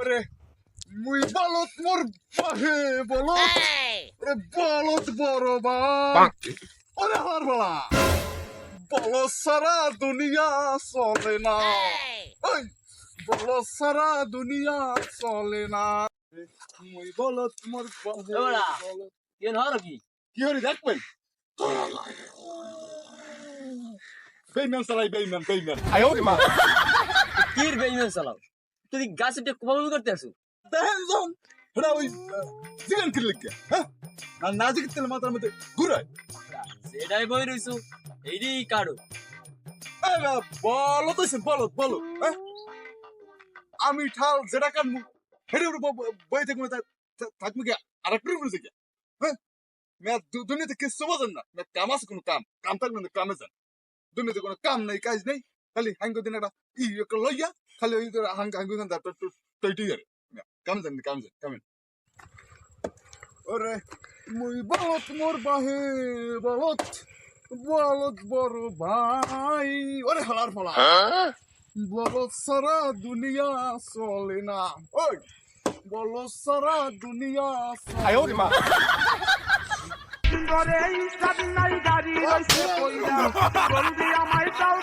ওরে মুই বলত মোর বাহে বলত ওরে বলত বড় ভাই ওরে হার বলা বলত সারা দুনিয়া চলে না ওই বলত সারা দুনিয়া চলে না মুই বলত মোর বাহে এবারা। বলত কেন হলো কি কি হরি দেখবেন বেইমান চালাই বেইমান কির বেইমান চালাও তুই গাছটা কবল করতে আসো দেখেন যখন এটা ওই জিগান কিনলে কে হ্যাঁ আর না জিগির তেল মাথার মধ্যে ঘুরায় সেটাই বই রইছো এইডি কাড়ো বলো তো বলো হ্যাঁ আমি ঠাল যেটা কানমু হেরে বই থেকে থাকবো কি আর একটু উপরে থেকে হ্যাঁ মেয়া দুনিয়াতে কিছু বোঝেন না মেয়া কাম আছে কোনো কাম থাকলে না কামে যান দুনিয়াতে কোনো কাম নাই কাজ নেই খালি হাঙ্গ দিন একটা একটা লইয়া খালি ওই হাঙ্গ গান তৈরি করে কামে যান ওরে মুই বলত মোর বাহে বলত বড় ভাই ওরে হালার ফলা বলত সারা দুনিয়া চলে না ওই বলত সারা দুনিয়া চলে না এই সাদিনাই গাড়ি হইছে কইরা জলদি আমায় দাও